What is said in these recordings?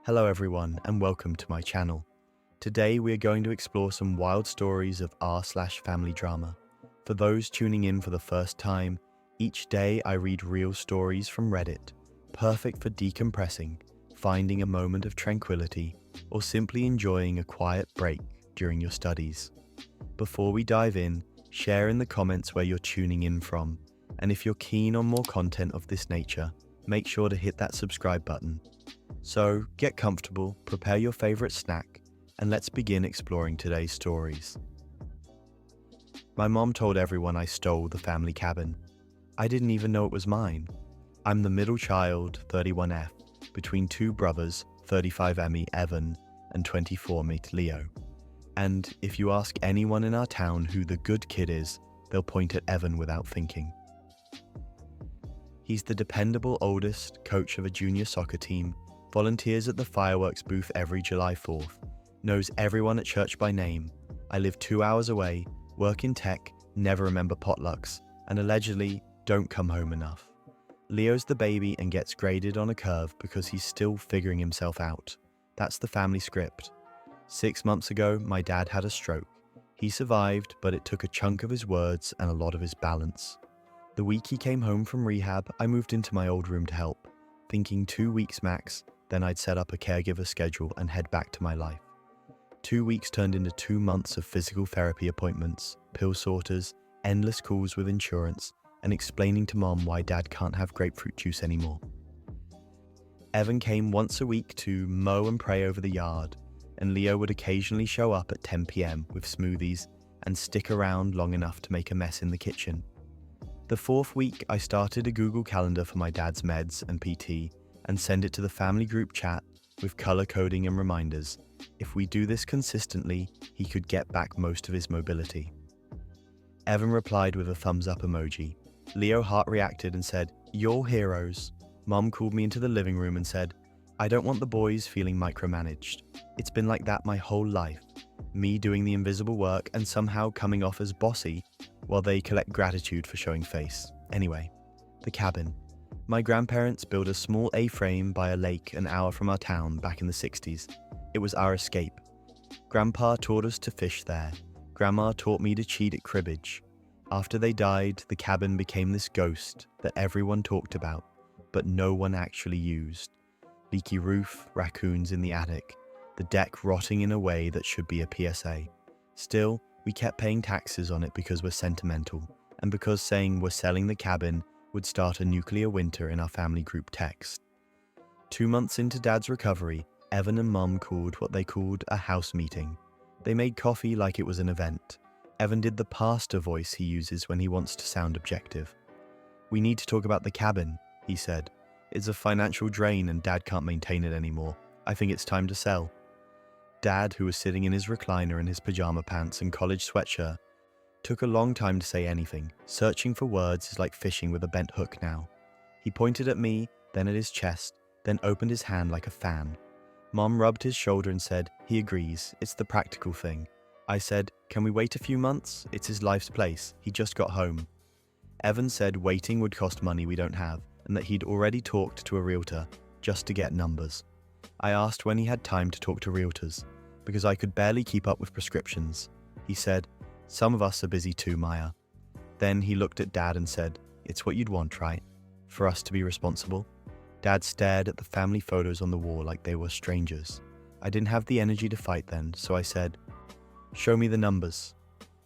Hello everyone and welcome to my channel. Today we are going to explore some wild stories of r/family drama. For those tuning in for the first time, each day I read real stories from Reddit, perfect for decompressing, finding a moment of tranquility, or simply enjoying a quiet break during your studies. Before we dive in, share in the comments where you're tuning in from, and if you're keen on more content of this nature, make sure to hit that subscribe button. So, get comfortable, prepare your favorite snack, and let's begin exploring today's stories. My mom told everyone I stole the family cabin. I didn't even know it was mine. I'm the middle child, 31F, between two brothers, 35ME Evan and 24ME Leo. And if you ask anyone in our town who the good kid is, they'll point at Evan without thinking. He's the dependable oldest, coach of a junior soccer team, volunteers at the fireworks booth every July 4th, knows everyone at church by name. I live 2 hours away, work in tech, never remember potlucks, and allegedly don't come home enough. Leo's the baby and gets graded on a curve because he's still figuring himself out. That's the family script. 6 months ago, my dad had a stroke. He survived, but it took a chunk of his words and a lot of his balance. The week he came home from rehab, I moved into my old room to help, thinking 2 weeks max. Then I'd set up a caregiver schedule and head back to my life. 2 weeks turned into 2 months of physical therapy appointments, pill sorters, endless calls with insurance, and explaining to mom why dad can't have grapefruit juice anymore. Evan came once a week to mow and pray over the yard, and Leo would occasionally show up at 10 p.m. with smoothies and stick around long enough to make a mess in the kitchen. The 4th week, I started a Google Calendar for my dad's meds and PT, and send it to the family group chat with color coding and reminders. If we do this consistently, he could get back most of his mobility. Evan replied with a thumbs up emoji. Leo heart reacted and said, "You're heroes." Mom called me into the living room and said, "I don't want the boys feeling micromanaged. It's been like that my whole life. Me doing the invisible work and somehow coming off as bossy while they collect gratitude for showing face." Anyway, the cabin. My grandparents built a small A-frame by a lake an hour from our town back in the 60s. It was our escape. Grandpa taught us to fish there. Grandma taught me to cheat at cribbage. After they died, the cabin became this ghost that everyone talked about, but no one actually used. Leaky roof, raccoons in the attic, the deck rotting in a way that should be a PSA. Still, we kept paying taxes on it because we're sentimental, and because saying we're selling the cabin would start a nuclear winter in our family group text. 2 months into Dad's recovery, Evan and Mum called what they called a house meeting. They made coffee like it was an event. Evan did the pastor voice he uses when he wants to sound objective. "We need to talk about the cabin," he said. "It's a financial drain and Dad can't maintain it anymore. I think it's time to sell." Dad, who was sitting in his recliner in his pajama pants and college sweatshirt, took a long time to say anything. Searching for words is like fishing with a bent hook now. He pointed at me, then at his chest, then opened his hand like a fan. Mom rubbed his shoulder and said, "He agrees, it's the practical thing." I said, "Can we wait a few months? It's his life's place. He just got home." Evan said waiting would cost money we don't have, and that he'd already talked to a realtor just to get numbers. I asked when he had time to talk to realtors, because I could barely keep up with prescriptions. He said, "Some of us are busy too, Maya." Then he looked at Dad and said, "It's what you'd want, right? For us to be responsible?" Dad stared at the family photos on the wall like they were strangers. I didn't have the energy to fight then, so I said, "Show me the numbers."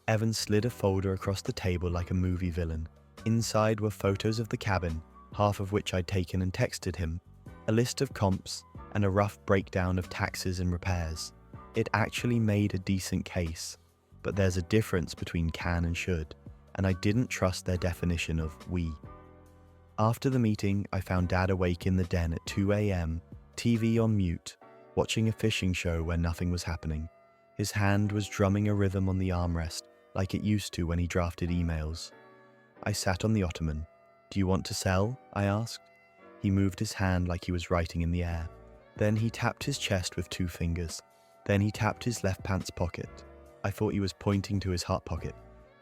Evan slid a folder across the table like a movie villain. Inside were photos of the cabin, half of which I'd taken and texted him, a list of comps, and a rough breakdown of taxes and repairs. It actually made a decent case. But there's a difference between can and should, and I didn't trust their definition of we. After the meeting, I found Dad awake in the den at 2 a.m., TV on mute, watching a fishing show where nothing was happening. His hand was drumming a rhythm on the armrest like it used to when he drafted emails. I sat on the ottoman. "Do you want to sell?" I asked. He moved his hand like he was writing in the air. Then he tapped his chest with 2 fingers. Then he tapped his left pants pocket. I thought he was pointing to his heart pocket.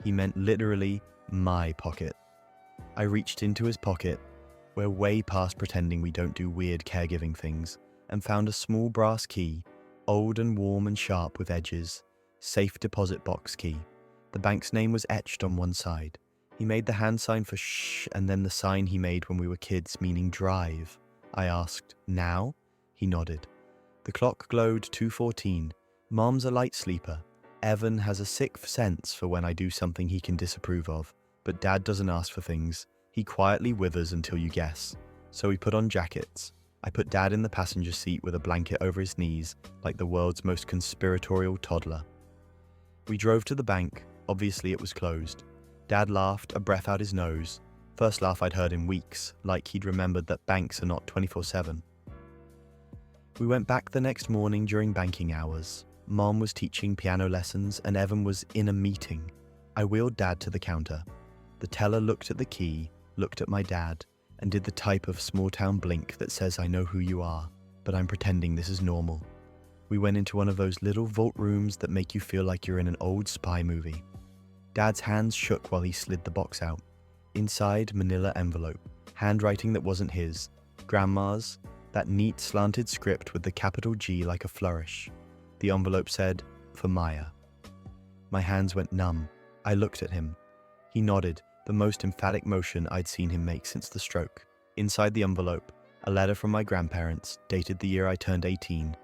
He meant literally my pocket. I reached into his pocket. We're way past pretending we don't do weird caregiving things, and found a small brass key, old and warm and sharp with edges, safe deposit box key. The bank's name was etched on one side. He made the hand sign for shh and then the sign he made when we were kids, meaning drive. I asked, now? He nodded. The clock glowed 2:14. Mom's a light sleeper. Evan has a sixth sense for when I do something he can disapprove of, but Dad doesn't ask for things. He quietly withers until you guess. So we put on jackets. I put Dad in the passenger seat with a blanket over his knees, like the world's most conspiratorial toddler. We drove to the bank. Obviously it was closed. Dad laughed, a breath out his nose. First laugh I'd heard in weeks, like he'd remembered that banks are not 24/7. We went back the next morning during banking hours. Mom was teaching piano lessons and Evan was in a meeting. I wheeled Dad to the counter. The teller looked at the key, looked at my dad, and did the type of small-town blink that says I know who you are, but I'm pretending this is normal. We went into one of those little vault rooms that make you feel like you're in an old spy movie. Dad's hands shook while he slid the box out. Inside, manila envelope, handwriting that wasn't his, Grandma's, that neat slanted script with the capital G like a flourish. The envelope said, for Maya. My hands went numb. I looked at him. He nodded, the most emphatic motion I'd seen him make since the stroke. Inside the envelope, a letter from my grandparents, dated the year I turned 18,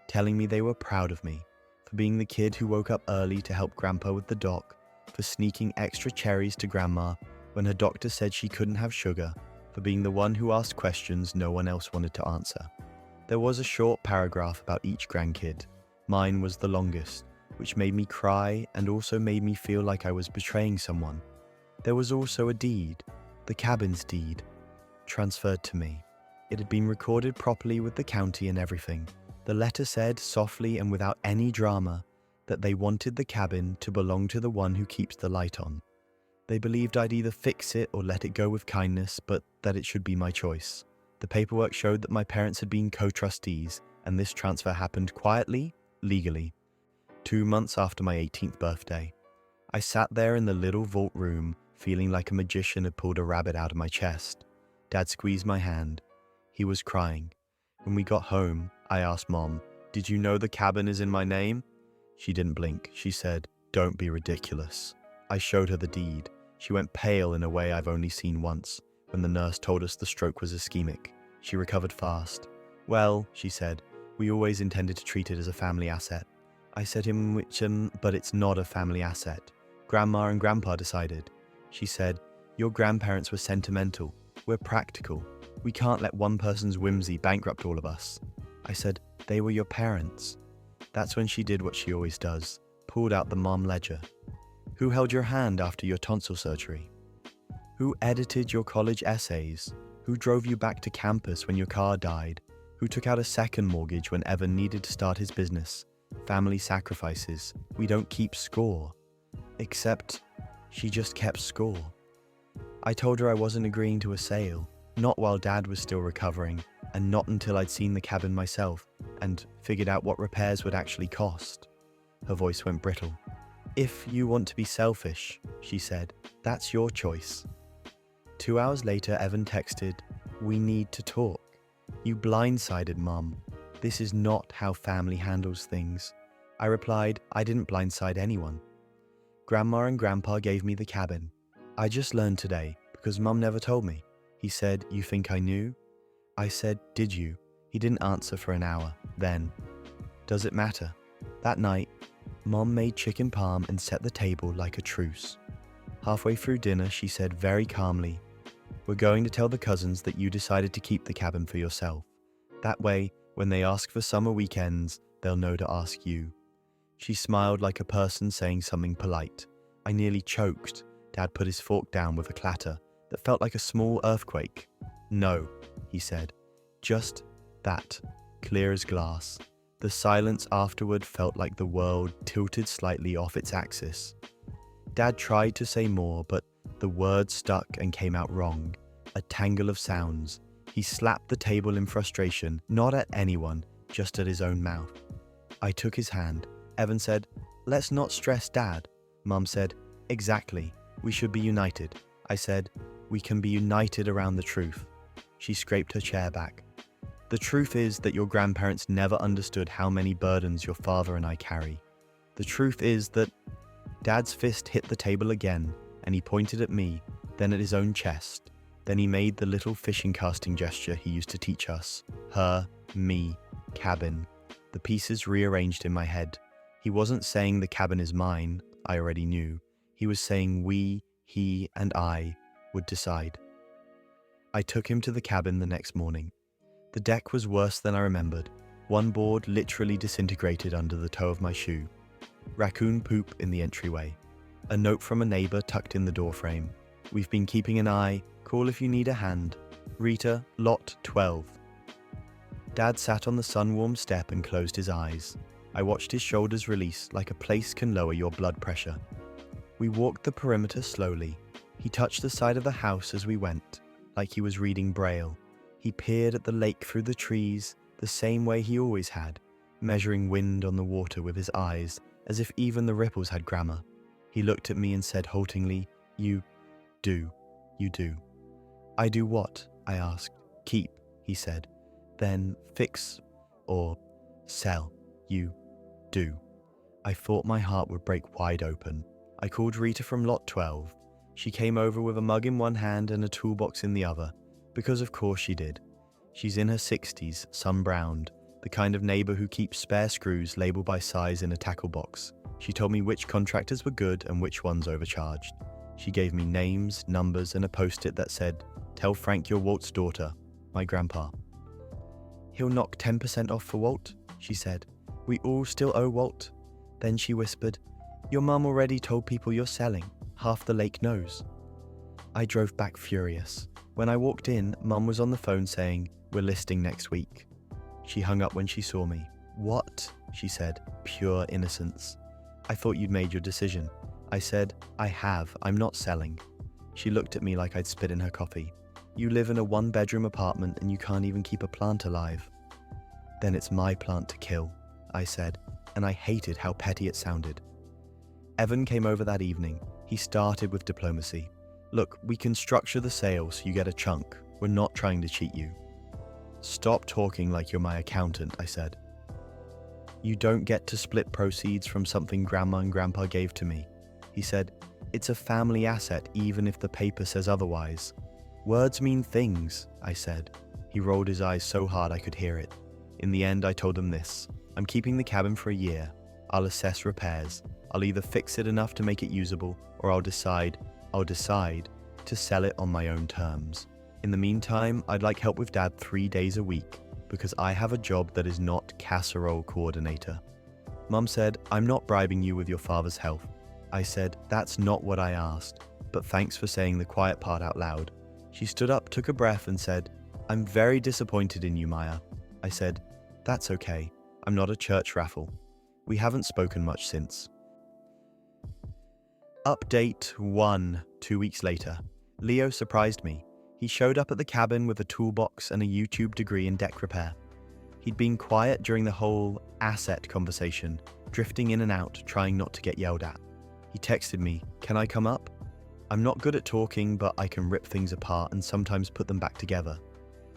telling me they were proud of me, for being the kid who woke up early to help Grandpa with the doc, for sneaking extra cherries to Grandma when her doctor said she couldn't have sugar, for being the one who asked questions no one else wanted to answer. There was a short paragraph about each grandkid. Mine was the longest, which made me cry and also made me feel like I was betraying someone. There was also a deed, the cabin's deed, transferred to me. It had been recorded properly with the county and everything. The letter said, softly and without any drama, that they wanted the cabin to belong to the one who keeps the light on. They believed I'd either fix it or let it go with kindness, but that it should be my choice. The paperwork showed that my parents had been co-trustees, and this transfer happened quietly, legally, 2 months after my 18th birthday. I sat there in the little vault room, feeling like a magician had pulled a rabbit out of my chest. Dad squeezed my hand. He was crying. When we got home, I asked Mom, "Did you know the cabin is in my name?" She didn't blink. She said, "Don't be ridiculous." I showed her the deed. She went pale in a way I've only seen once, when the nurse told us the stroke was ischemic. She recovered fast. "Well," she said, "we always intended to treat it as a family asset." I said, but it's not a family asset. Grandma and Grandpa decided." She said, "Your grandparents were sentimental. We're practical. We can't let one person's whimsy bankrupt all of us." I said, "They were your parents." That's when she did what she always does, pulled out the mom ledger. "Who held your hand after your tonsil surgery? Who edited your college essays? Who drove you back to campus when your car died? Who took out a second mortgage when Evan needed to start his business? Family sacrifices. We don't keep score." Except, she just kept score. I told her I wasn't agreeing to a sale, not while Dad was still recovering, and not until I'd seen the cabin myself and figured out what repairs would actually cost. Her voice went brittle. "If you want to be selfish," she said, "that's your choice." 2 hours later, Evan texted, "We need to talk. You blindsided Mum. This is not how family handles things." I replied, "I didn't blindside anyone. Grandma and Grandpa gave me the cabin. I just learned today because Mum never told me." He said, "You think I knew?" I said, "Did you?" He didn't answer for an hour. Then, "Does it matter?" That night, Mom made chicken parm and set the table like a truce. Halfway through dinner, she said very calmly, "We're going to tell the cousins that you decided to keep the cabin for yourself. That way, when they ask for summer weekends, they'll know to ask you." She smiled like a person saying something polite. I nearly choked. Dad put his fork down with a clatter that felt like a small earthquake. "No," he said. Just that, clear as glass. The silence afterward felt like the world tilted slightly off its axis. Dad tried to say more, but the words stuck and came out wrong. A tangle of sounds. He slapped the table in frustration, not at anyone, just at his own mouth. I took his hand. Evan said, "Let's not stress Dad." Mum said, "Exactly. We should be united." I said, "We can be united around the truth." She scraped her chair back. The The truth is that your grandparents never understood how many burdens your father and I carry. The truth is that Dad's fist hit the table again, and he pointed at me, then at his own chest. Then he made the little fishing casting gesture he used to teach us. Her, me, cabin. The pieces rearranged in my head. He wasn't saying the cabin is mine, I already knew. He was saying we, he, and I would decide. I took him to the cabin the next morning. The deck was worse than I remembered. One board literally disintegrated under the toe of my shoe. Raccoon poop in the entryway. A note from a neighbor tucked in the doorframe. We've been keeping an eye. Call if you need a hand. Rita, lot 12. Dad sat on the sun-warmed step and closed his eyes. I watched his shoulders release like a place can lower your blood pressure. We walked the perimeter slowly. He touched the side of the house as we went, like he was reading Braille. He peered at the lake through the trees, the same way he always had, measuring wind on the water with his eyes, as if even the ripples had grammar. He looked at me and said haltingly, You do. I do what? I asked. Keep, he said. Then fix or sell. You do. I thought my heart would break wide open. I called Rita from lot 12. She came over with a mug in one hand and a toolbox in the other, because of course she did. She's in her 60s, sun-browned, the kind of neighbor who keeps spare screws labeled by size in a tackle box. She told me which contractors were good and which ones overcharged. She gave me names, numbers, and a post-it that said, Tell Frank you're Walt's daughter, my grandpa. He'll knock 10% off for Walt, she said. We all still owe Walt. Then she whispered, Your mum already told people you're selling. Half the lake knows. I drove back furious. When I walked in, Mum was on the phone saying, We're listing next week. She hung up when she saw me. What? She said, pure innocence. I thought you'd made your decision. I said, I have, I'm not selling. She looked at me like I'd spit in her coffee. You live in a one-bedroom apartment and you can't even keep a plant alive. Then it's my plant to kill, I said, and I hated how petty it sounded. Evan came over that evening. He started with diplomacy. Look, we can structure the sale so you get a chunk. We're not trying to cheat you. Stop talking like you're my accountant, I said. You don't get to split proceeds from something Grandma and Grandpa gave to me. He said, it's a family asset even if the paper says otherwise. Words mean things, I said. He rolled his eyes so hard I could hear it. In the end, I told him this. I'm keeping the cabin for a year. I'll assess repairs. I'll either fix it enough to make it usable, or I'll decide to sell it on my own terms. In the meantime, I'd like help with Dad 3 days a week, because I have a job that is not casserole coordinator. Mum said, I'm not bribing you with your father's health. I said, that's not what I asked, but thanks for saying the quiet part out loud. She stood up, took a breath, and said, I'm very disappointed in you, Maya. I said, that's okay. I'm not a church raffle. We haven't spoken much since. Update 1, 2 weeks later. Leo surprised me. He showed up at the cabin with a toolbox and a YouTube degree in deck repair. He'd been quiet during the whole asset conversation, drifting in and out, trying not to get yelled at. He texted me, can I come up? I'm not good at talking, but I can rip things apart and sometimes put them back together.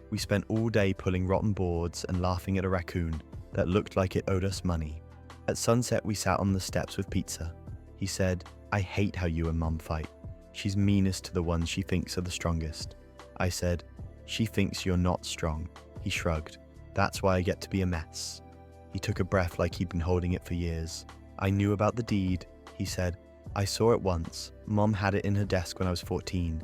We spent all day pulling rotten boards and laughing at a raccoon that looked like it owed us money. At sunset, we sat on the steps with pizza. He said, I hate how you and Mum fight. She's meanest to the ones she thinks are the strongest. I said, she thinks you're not strong. He shrugged. That's why I get to be a mess. He took a breath like he'd been holding it for years. I knew about the deed, he said. I saw it once. Mom had it in her desk when I was 14.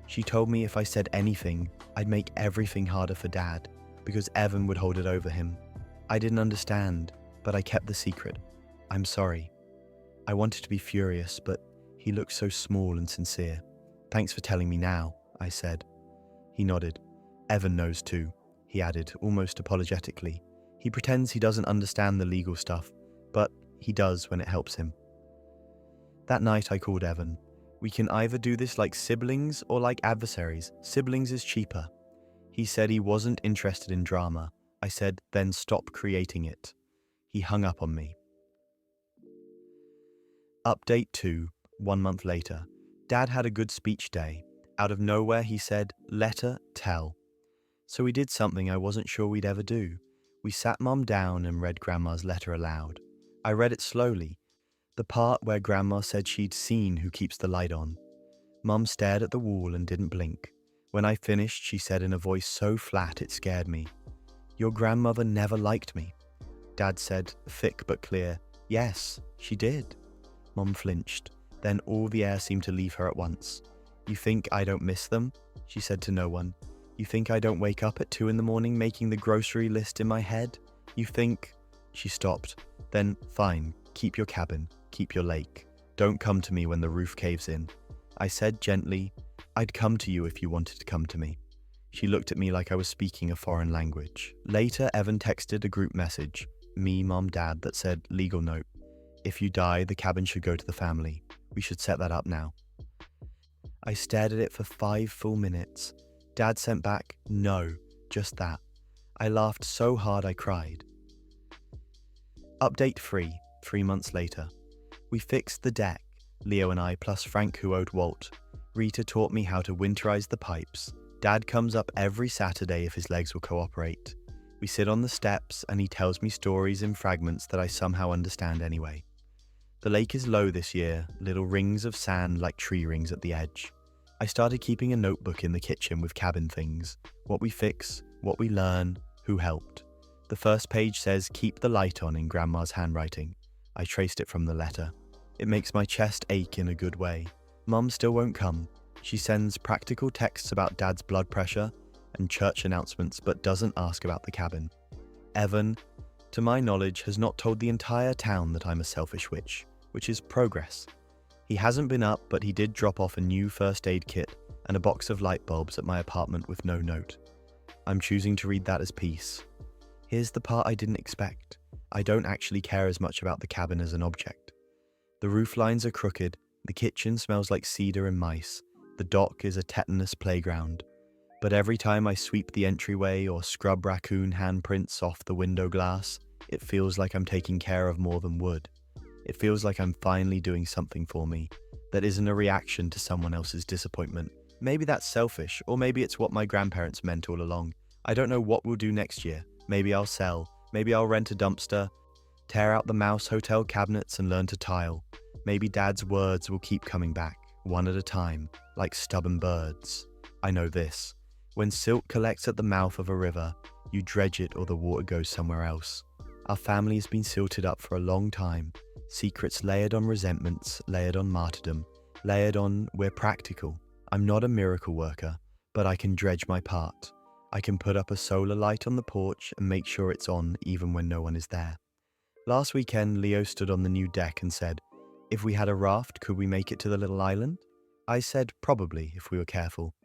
She told me if I said anything, I'd make everything harder for Dad, because Evan would hold it over him. I didn't understand, but I kept the secret. I'm sorry. I wanted to be furious, but he looked so small and sincere. Thanks for telling me now, I said. He nodded. Evan knows too, he added, almost apologetically. He pretends he doesn't understand the legal stuff, but he does when it helps him. That night I called Evan. We can either do this like siblings or like adversaries. Siblings is cheaper. He said he wasn't interested in drama. I said, then stop creating it. He hung up on me. Update 2, 1 month later. Dad had a good speech day. Out of nowhere he said, letter, tell. So we did something I wasn't sure we'd ever do. We sat Mum down and read Grandma's letter aloud. I read it slowly, the part where Grandma said she'd seen who keeps the light on. Mum stared at the wall and didn't blink. When I finished, she said in a voice so flat it scared me, "Your grandmother never liked me." Dad said, thick but clear, "Yes, she did." Mum flinched. Then all the air seemed to leave her at once. "You think I don't miss them?" she said to no one. "You think I don't wake up at 2 in the morning making the grocery list in my head? You think—" She stopped. Then, "Fine, keep your cabin, keep your lake. Don't come to me when the roof caves in." I said gently, "I'd come to you if you wanted to come to me." She looked at me like I was speaking a foreign language. Later, Evan texted a group message, me, Mum, Dad, that said, "Legal note. If you die, the cabin should go to the family. We should set that up now." I stared at it for 5 full minutes. Dad sent back, "No, just that." I laughed so hard I cried. Update 3 months later. We fixed the deck, Leo and I plus Frank who owed Walt. Rita taught me how to winterize the pipes. Dad comes up every Saturday if his legs will cooperate. We sit on the steps and he tells me stories in fragments that I somehow understand anyway. The lake is low this year, little rings of sand like tree rings at the edge. I started keeping a notebook in the kitchen with cabin things. What we fix, what we learn, who helped. The first page says, "Keep the light on" in Grandma's handwriting. I traced it from the letter. It makes my chest ache in a good way. Mum still won't come. She sends practical texts about Dad's blood pressure and church announcements, but doesn't ask about the cabin. Evan, to my knowledge, has not told the entire town that I'm a selfish witch, which is progress. He hasn't been up, but he did drop off a new first aid kit and a box of light bulbs at my apartment with no note. I'm choosing to read that as peace. Here's the part I didn't expect. I don't actually care as much about the cabin as an object. The roof lines are crooked, the kitchen smells like cedar and mice, the dock is a tetanus playground. But every time I sweep the entryway or scrub raccoon handprints off the window glass, it feels like I'm taking care of more than wood. It feels like I'm finally doing something for me that isn't a reaction to someone else's disappointment. Maybe that's selfish, or maybe it's what my grandparents meant all along. I don't know what we'll do next year. Maybe I'll sell. Maybe I'll rent a dumpster, tear out the mouse hotel cabinets and learn to tile. Maybe Dad's words will keep coming back, one at a time, like stubborn birds. I know this. When silt collects at the mouth of a river, you dredge it or the water goes somewhere else. Our family has been silted up for a long time. Secrets layered on resentments, layered on martyrdom, layered on we're practical. I'm not a miracle worker, but I can dredge my part. I can put up a solar light on the porch and make sure it's on even when no one is there. Last weekend, Leo stood on the new deck and said, "If we had a raft, could we make it to the little island?" I said, "Probably, if we were careful."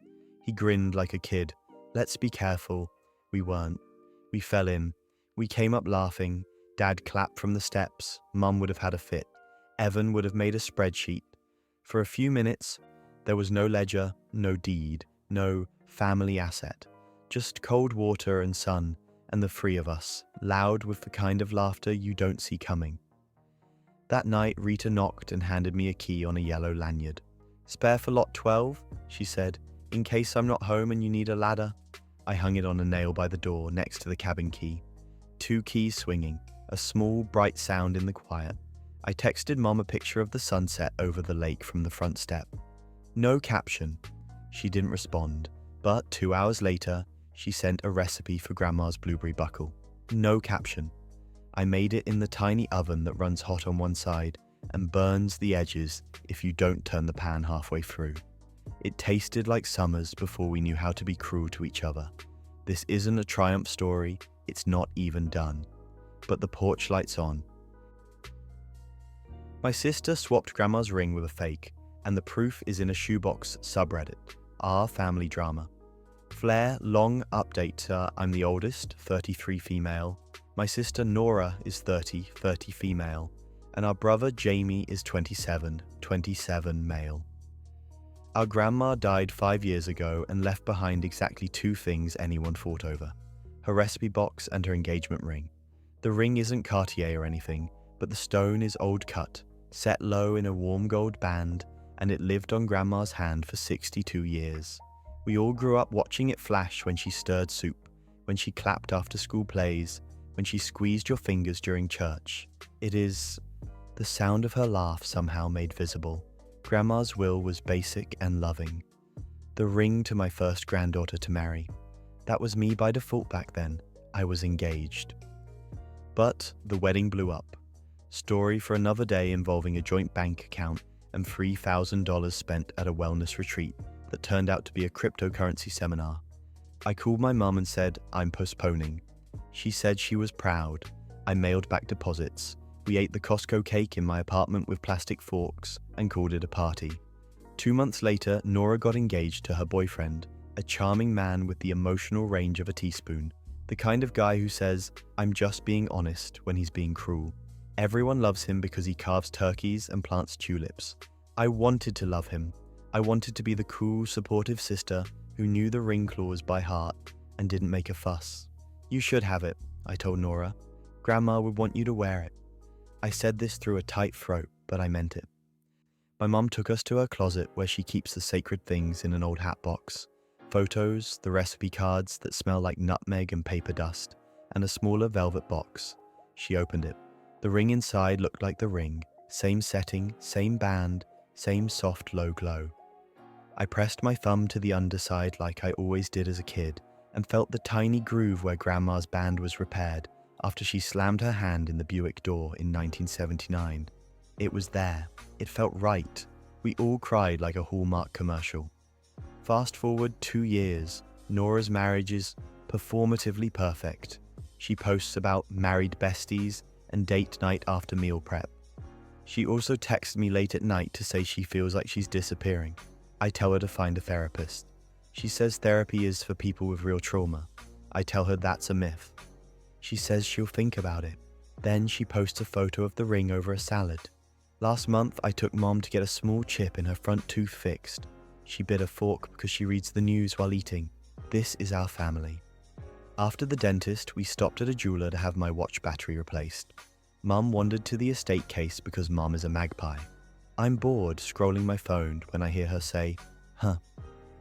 He grinned like a kid. "Let's be careful." We weren't. We fell in. We came up laughing. Dad clapped from the steps. Mum would have had a fit. Evan would have made a spreadsheet. For a few minutes, there was no ledger, no deed, no family asset. Just cold water and sun, and the three of us, loud with the kind of laughter you don't see coming. That night, Rita knocked and handed me a key on a yellow lanyard. "Spare for lot 12, she said, "in case I'm not home and you need a ladder." I hung it on a nail by the door next to the cabin key. 2 keys swinging, a small, bright sound in the quiet. I texted Mom a picture of the sunset over the lake from the front step. No caption. She didn't respond, but 2 hours later, she sent a recipe for Grandma's blueberry buckle. No caption. I made it in the tiny oven that runs hot on one side and burns the edges if you don't turn the pan halfway through. It tasted like summers before we knew how to be cruel to each other. This isn't a triumph story, it's not even done. But the porch light's on. My sister swapped Grandma's ring with a fake, and the proof is in a shoebox subreddit, our family drama. Flair, long update, I'm the oldest, 33 female. My sister Nora is 30 female. And our brother Jamie is 27 male. Our grandma died 5 years ago and left behind exactly 2 things anyone fought over: her recipe box and her engagement ring. The ring isn't Cartier or anything, but the stone is old cut, set low in a warm gold band, and it lived on Grandma's hand for 62 years. We all grew up watching it flash when she stirred soup, when she clapped after school plays, when she squeezed your fingers during church. It is the sound of her laugh somehow made visible. Grandma's will was basic and loving. The ring to my first granddaughter to marry. That was me by default back then. I was engaged. But the wedding blew up. Story for another day involving a joint bank account and $3,000 spent at a wellness retreat that turned out to be a cryptocurrency seminar. I called my mum and said, I'm postponing. She said she was proud. I mailed back deposits. We ate the Costco cake in my apartment with plastic forks and called it a party. 2 months later, Nora got engaged to her boyfriend, a charming man with the emotional range of a teaspoon, the kind of guy who says, I'm just being honest when he's being cruel. Everyone loves him because he carves turkeys and plants tulips. I wanted to love him. I wanted to be the cool, supportive sister who knew the ring clause by heart and didn't make a fuss. You should have it, I told Nora. Grandma would want you to wear it. I said this through a tight throat, but I meant it. My mum took us to her closet where she keeps the sacred things in an old hat box. Photos, the recipe cards that smell like nutmeg and paper dust, and a smaller velvet box. She opened it. The ring inside looked like the ring. Same setting, same band, same soft low glow. I pressed my thumb to the underside like I always did as a kid, and felt the tiny groove where Grandma's band was repaired after she slammed her hand in the Buick door in 1979. It was there. It felt right. We all cried like a Hallmark commercial. Fast forward 2 years, Nora's marriage is performatively perfect. She posts about married besties and date night after meal prep. She also texts me late at night to say she feels like she's disappearing. I tell her to find a therapist. She says therapy is for people with real trauma. I tell her that's a myth. She says she'll think about it. Then she posts a photo of the ring over a salad. Last month, I took Mom to get a small chip in her front tooth fixed. She bit a fork because she reads the news while eating. This is our family. After the dentist, we stopped at a jeweler to have my watch battery replaced. Mum wandered to the estate case because Mum is a magpie. I'm bored scrolling my phone when I hear her say, huh.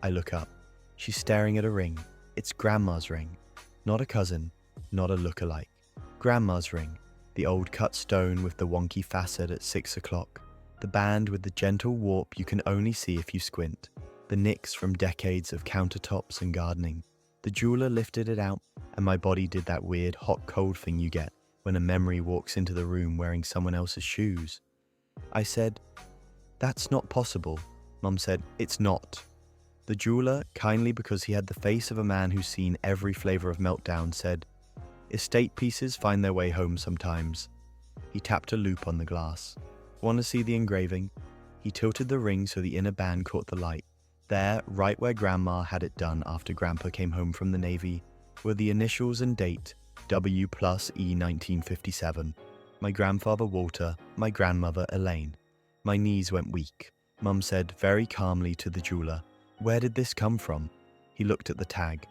I look up. She's staring at a ring. It's Grandma's ring. Not a cousin, not a look-alike. Grandma's ring. The old cut stone with the wonky facet at 6 o'clock. The band with the gentle warp you can only see if you squint. The nicks from decades of countertops and gardening. The jeweler lifted it out, and my body did that weird hot-cold thing you get when a memory walks into the room wearing someone else's shoes. I said, that's not possible. Mum said, it's not. The jeweler, kindly because he had the face of a man who's seen every flavor of meltdown, said, estate pieces find their way home sometimes. He tapped a loop on the glass. Want to see the engraving? He tilted the ring so the inner band caught the light. There, right where Grandma had it done after Grandpa came home from the Navy, were the initials and date, W+E 1957. My grandfather Walter, my grandmother Elaine. My knees went weak. Mum said very calmly to the jeweler, where did this come from? He looked at the tag.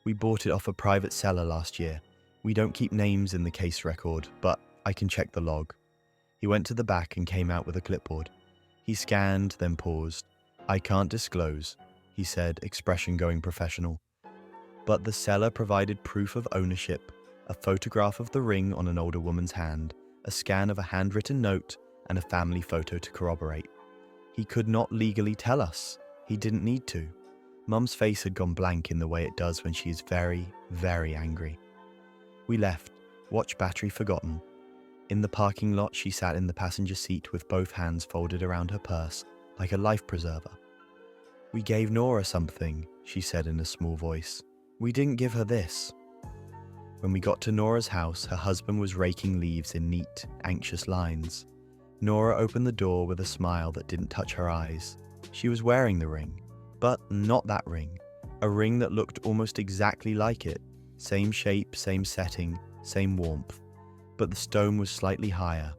We bought it off a private seller last year. We don't keep names in the case record, but I can check the log. He went to the back and came out with a clipboard. He scanned, then paused. I can't disclose, he said, expression going professional. But the seller provided proof of ownership, a photograph of the ring on an older woman's hand, a scan of a handwritten note, and a family photo to corroborate. He could not legally tell us. He didn't need to. Mum's face had gone blank in the way it does when she is very, very angry. We left, watch battery forgotten. In the parking lot, she sat in the passenger seat with both hands folded around her purse, like a life preserver. We gave Nora something, she said in a small voice. We didn't give her this. When we got to Nora's house, her husband was raking leaves in neat, anxious lines. Nora opened the door with a smile that didn't touch her eyes. She was wearing the ring, but not that ring. A ring that looked almost exactly like it. Same shape, same setting, same warmth. But the stone was slightly higher.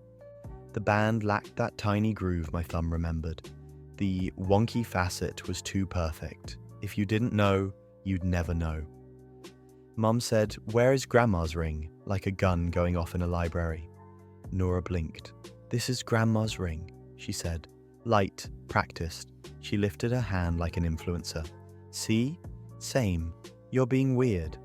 The band lacked that tiny groove my thumb remembered. The wonky facet was too perfect. If you didn't know, you'd never know. Mum said, where is Grandma's ring? Like a gun going off in a library. Nora blinked. This is Grandma's ring, she said. Light, practiced. She lifted her hand like an influencer. See? Same. You're being weird.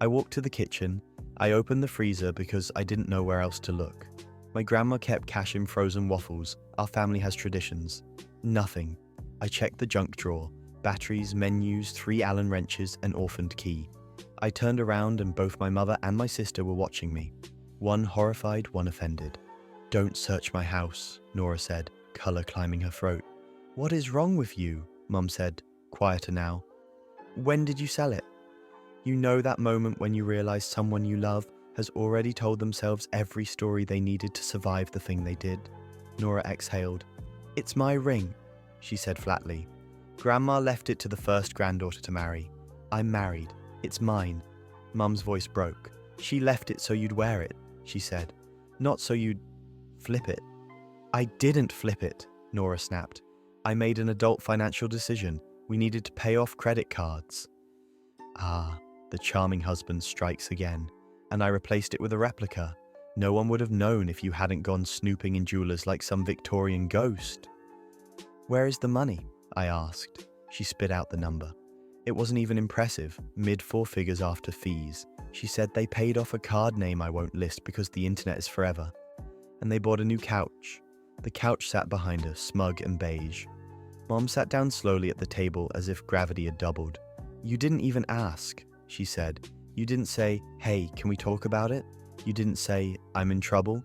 I walked to the kitchen. I opened the freezer because I didn't know where else to look. My grandma kept cash in frozen waffles. Our family has traditions. Nothing. I checked the junk drawer. Batteries, menus, 3 Allen wrenches, an orphaned key. I turned around and both my mother and my sister were watching me. One horrified, one offended. "Don't search my house," Nora said, color climbing her throat. "What is wrong with you?" Mum said, quieter now. "When did you sell it?" You know that moment when you realize someone you love has already told themselves every story they needed to survive the thing they did? Nora exhaled. "It's my ring," she said flatly. "Grandma left it to the first granddaughter to marry. I'm married. It's mine." Mum's voice broke. "She left it so you'd wear it," she said. "Not so you'd flip it." "I didn't flip it," Nora snapped. "I made an adult financial decision. We needed to pay off credit cards." Ah, the charming husband strikes again. And I replaced it with a replica. No one would have known if you hadn't gone snooping in jewelers like some Victorian ghost. "Where is the money?" I asked. She spit out the number. It wasn't even impressive, mid-4 figures after fees. She said they paid off a card name I won't list because the internet is forever. And they bought a new couch. The couch sat behind her, smug and beige. Mom sat down slowly at the table as if gravity had doubled. "You didn't even ask," she said. "You didn't say, 'Hey, can we talk about it?' You didn't say, 'I'm in trouble?'"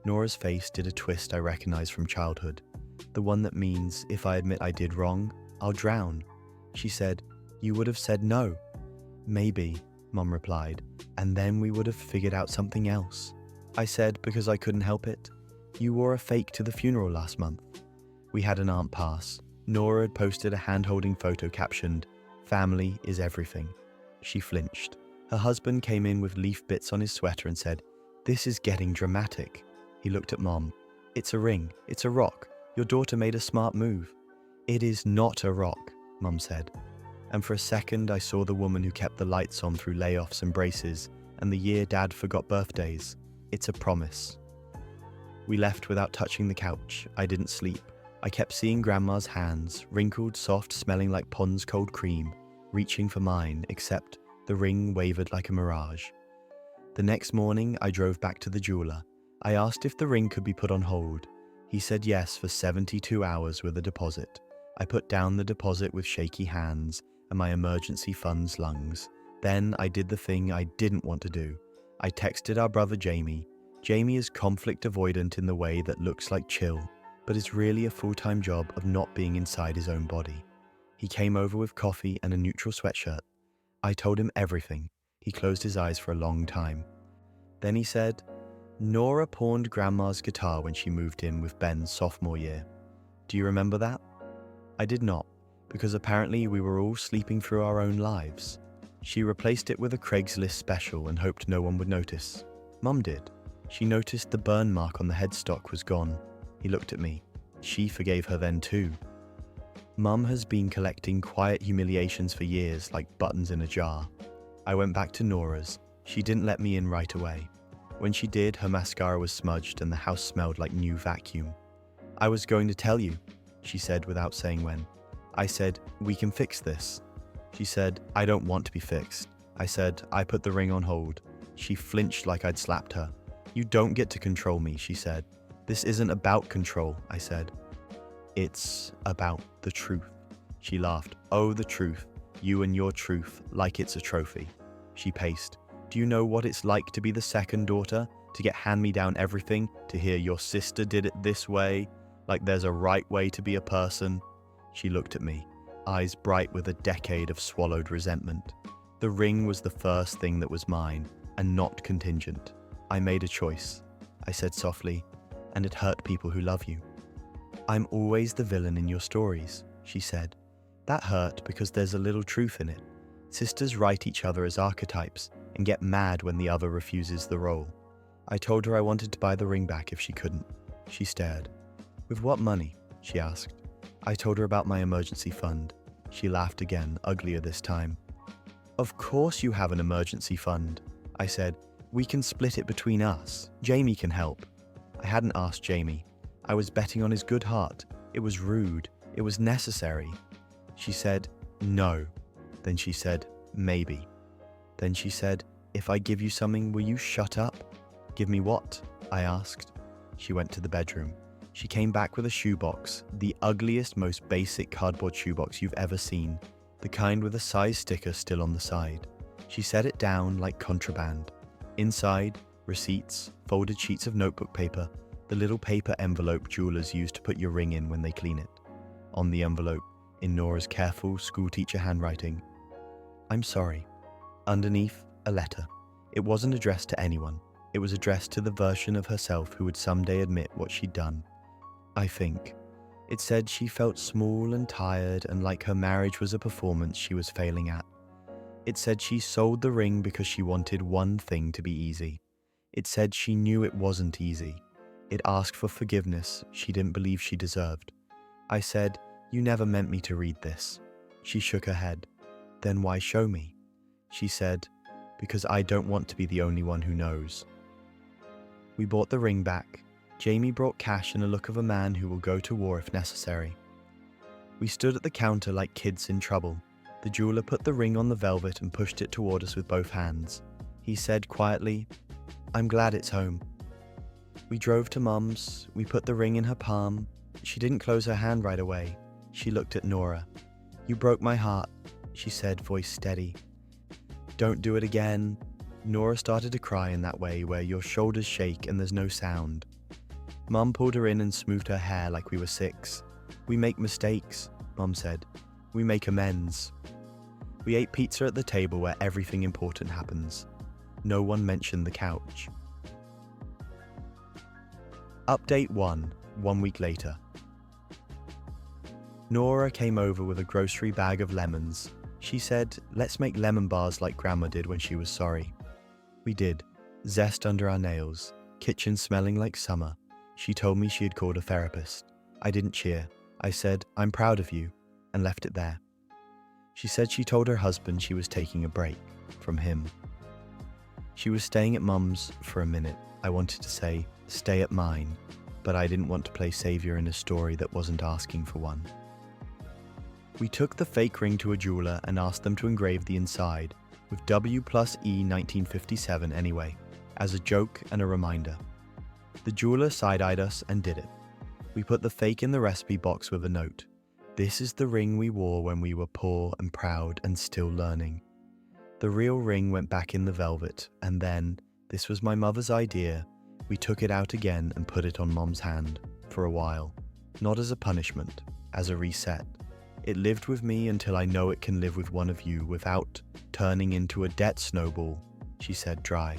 Nora's face did a twist I recognized from childhood. The one that means, if I admit I did wrong, I'll drown. She said, "You would have said no." "Maybe," Mom replied, "and then we would have figured out something else." I said, because I couldn't help it. "You wore a fake to the funeral last month." We had an aunt pass. Nora had posted a hand-holding photo captioned, "Family is everything." She flinched. Her husband came in with leaf bits on his sweater and said, "This is getting dramatic." He looked at Mom. "It's a ring. It's a rock. Your daughter made a smart move." "It is not a rock," Mum said. And for a second I saw the woman who kept the lights on through layoffs and braces, and the year Dad forgot birthdays. "It's a promise." We left without touching the couch. I didn't sleep. I kept seeing Grandma's hands, wrinkled, soft, smelling like Pond's cold cream, reaching for mine, except the ring wavered like a mirage. The next morning, I drove back to the jeweler. I asked if the ring could be put on hold. He said yes for 72 hours with a deposit. I put down the deposit with shaky hands and my emergency funds lungs. Then I did the thing I didn't want to do. I texted our brother Jamie. Jamie is conflict avoidant in the way that looks like chill, but is really a full-time job of not being inside his own body. He came over with coffee and a neutral sweatshirt. I told him everything. He closed his eyes for a long time. Then he said, "Nora pawned Grandma's guitar when she moved in with Ben's sophomore year. Do you remember that?" I did not, because apparently we were all sleeping through our own lives. She replaced it with a Craigslist special and hoped no one would notice. Mum did. She noticed the burn mark on the headstock was gone. He looked at me. She forgave her then too. Mum has been collecting quiet humiliations for years, like buttons in a jar. I went back to Nora's. She didn't let me in right away. When she did, her mascara was smudged and the house smelled like new vacuum. "I was going to tell you," she said without saying when. I said, "We can fix this." She said, "I don't want to be fixed." I said, "I put the ring on hold." She flinched like I'd slapped her. "You don't get to control me," she said. "This isn't about control," I said. "It's about the truth." She laughed. "Oh, the truth. You and your truth, like it's a trophy." She paced. "Do you know what it's like to be the second daughter? To get hand-me-down everything? To hear your sister did it this way? Like there's a right way to be a person?" She looked at me, eyes bright with a decade of swallowed resentment. The ring was the first thing that was mine, and not contingent. "I made a choice," I said softly, "and it hurt people who love you." "I'm always the villain in your stories," she said. "That hurt because there's a little truth in it. Sisters write each other as archetypes and get mad when the other refuses the role." I told her I wanted to buy the ring back if she couldn't. She stared. "With what money?" she asked. I told her about my emergency fund. She laughed again, uglier this time. "Of course you have an emergency fund," I said. "We can split it between us. Jamie can help." I hadn't asked Jamie. I was betting on his good heart. It was rude. It was necessary. She said, No. Then she said, maybe. Then she said, if I give you something, will you shut up? Give me what? I asked. She went to the bedroom. She came back with a shoebox, the ugliest, most basic cardboard shoebox you've ever seen, the kind with a size sticker still on the side. She set it down like contraband. Inside, receipts, folded sheets of notebook paper, the little paper envelope jewelers use to put your ring in when they clean it. On the envelope, in Nora's careful schoolteacher handwriting, I'm sorry. Underneath, a letter. It wasn't addressed to anyone. It was addressed to the version of herself who would someday admit what she'd done. I think. It said she felt small and tired and like her marriage was a performance she was failing at. It said she sold the ring because she wanted one thing to be easy. It said she knew it wasn't easy. It asked for forgiveness she didn't believe she deserved. I said, you never meant me to read this. She shook her head. Then why show me? She said, because I don't want to be the only one who knows. We bought the ring back. Jamie brought cash and a look of a man who will go to war if necessary. We stood at the counter like kids in trouble. The jeweler put the ring on the velvet and pushed it toward us with both hands. He said quietly, I'm glad it's home. We drove to Mum's. We put the ring in her palm. She didn't close her hand right away. She looked at Nora. You broke my heart, she said, voice steady. Don't do it again. Nora started to cry in that way where your shoulders shake and there's no sound. Mum pulled her in and smoothed her hair like we were 6. We make mistakes, Mum said. We make amends. We ate pizza at the table where everything important happens. No one mentioned the couch. Update 1, 1 week later. Nora came over with a grocery bag of lemons. She said, let's make lemon bars like Grandma did when she was sorry. We did. Zest under our nails. Kitchen smelling like summer. She told me she had called a therapist. I didn't cheer. I said, I'm proud of you, and left it there. She said she told her husband she was taking a break from him. She was staying at Mum's for a minute. I wanted to say, stay at mine, but I didn't want to play savior in a story that wasn't asking for one. We took the fake ring to a jeweler and asked them to engrave the inside with W+E 1957 anyway, as a joke and a reminder. The jeweler side-eyed us and did it. We put the fake in the recipe box with a note. This is the ring we wore when we were poor and proud and still learning. The real ring went back in the velvet, and then, this was my mother's idea, we took it out again and put it on Mom's hand, for a while. Not as a punishment, as a reset. It lived with me until I know it can live with one of you without turning into a debt snowball, she said dry.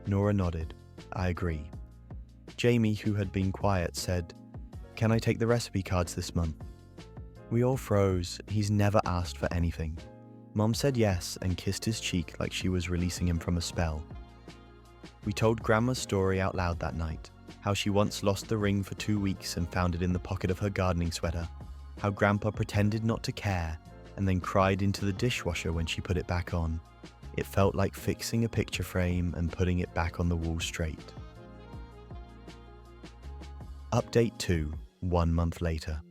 Nora nodded. I agree. Jamie, who had been quiet, said, can I take the recipe cards this month? We all froze. He's never asked for anything. Mom said yes and kissed his cheek like she was releasing him from a spell. We told Grandma's story out loud that night, how she once lost the ring for 2 weeks and found it in the pocket of her gardening sweater, how Grandpa pretended not to care and then cried into the dishwasher when she put it back on. It felt like fixing a picture frame and putting it back on the wall straight. Update 2, 1 month later.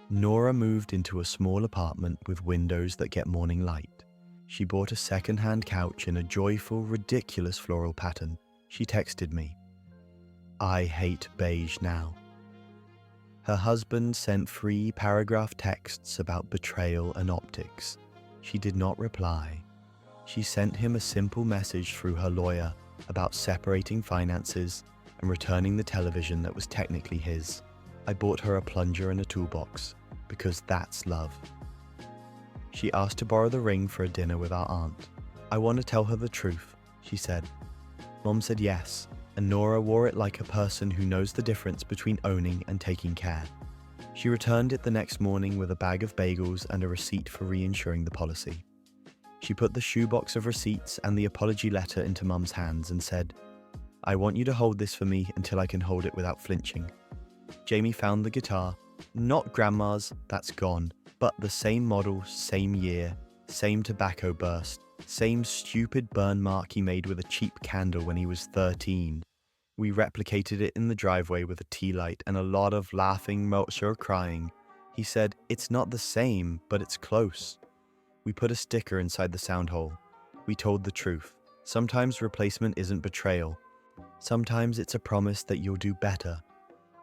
Nora moved into a small apartment with windows that get morning light. She bought a second-hand couch in a joyful, ridiculous floral pattern. She texted me, I hate beige now. Her husband sent 3 paragraph texts about betrayal and optics. She did not reply. She sent him a simple message through her lawyer about separating finances and returning the television that was technically his. I bought her a plunger and a toolbox, because that's love. She asked to borrow the ring for a dinner with our aunt. I want to tell her the truth, she said. Mom said yes, and Nora wore it like a person who knows the difference between owning and taking care. She returned it the next morning with a bag of bagels and a receipt for reinsuring the policy. She put the shoebox of receipts and the apology letter into Mum's hands and said, I want you to hold this for me until I can hold it without flinching. Jamie found the guitar, not Grandma's, that's gone, but the same model, same year, same tobacco burst, same stupid burn mark he made with a cheap candle when he was 13. We replicated it in the driveway with a tea light and a lot of laughing, sure crying. He said, "It's not the same, but it's close." We put a sticker inside the sound hole. We told the truth. Sometimes replacement isn't betrayal. Sometimes it's a promise that you'll do better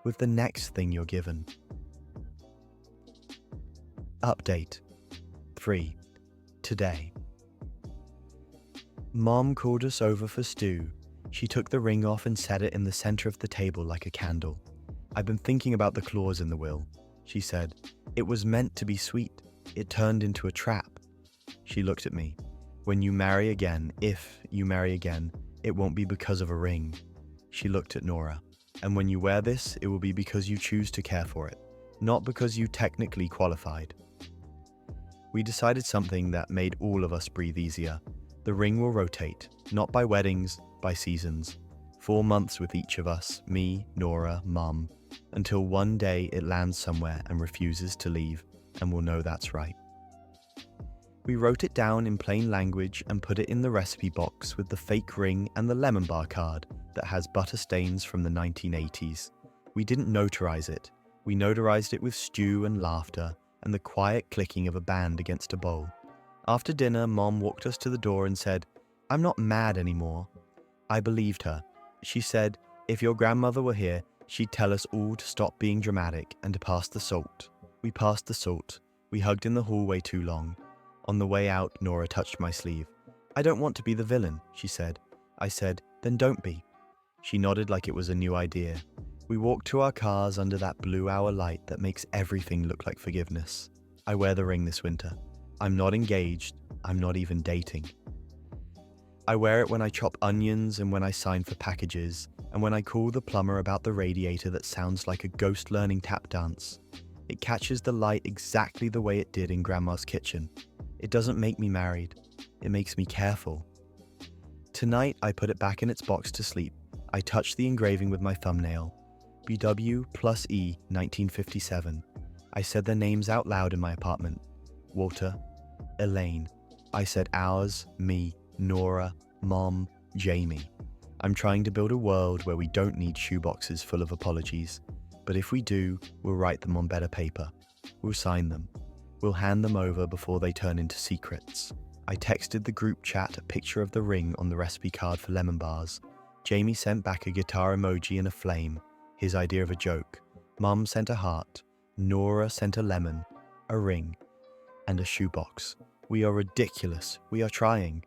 with the next thing you're given. Update 3. Today. Mom called us over for stew. She took the ring off and set it in the center of the table like a candle. "I've been thinking about the clause in the will," she said. "It was meant to be sweet. It turned into a trap." She looked at me. "When you marry again, if you marry again, it won't be because of a ring." She looked at Nora. "And when you wear this, it will be because you choose to care for it, not because you technically qualified." We decided something that made all of us breathe easier. The ring will rotate, not by weddings, by seasons. 4 months with each of us, me, Nora, Mum, until one day it lands somewhere and refuses to leave, and we'll know that's right. We wrote it down in plain language and put it in the recipe box with the fake ring and the lemon bar card that has butter stains from the 1980s. We didn't notarize it. We notarized it with stew and laughter and the quiet clicking of a band against a bowl. After dinner, Mom walked us to the door and said, "I'm not mad anymore." I believed her. She said, if your grandmother were here, she'd tell us all to stop being dramatic and to pass the salt. We passed the salt. We hugged in the hallway too long. On the way out, Nora touched my sleeve. "I don't want to be the villain," she said. I said, "Then don't be." She nodded like it was a new idea. We walked to our cars under that blue hour light that makes everything look like forgiveness. I wear the ring this winter. I'm not engaged. I'm not even dating. I wear it when I chop onions and when I sign for packages, and when I call the plumber about the radiator that sounds like a ghost learning tap dance. It catches the light exactly the way it did in Grandma's kitchen. It doesn't make me married. It makes me careful. Tonight, I put it back in its box to sleep. I touched the engraving with my thumbnail. BW+E 1957. I said their names out loud in my apartment. Walter, Elaine. I said ours, me, Nora, Mom, Jamie. I'm trying to build a world where we don't need shoeboxes full of apologies. But if we do, we'll write them on better paper. We'll sign them. We'll hand them over before they turn into secrets. I texted the group chat a picture of the ring on the recipe card for lemon bars. Jamie sent back a guitar emoji and a flame, his idea of a joke. Mum sent a heart. Nora sent a lemon, a ring, and a shoebox. We are ridiculous. We are trying.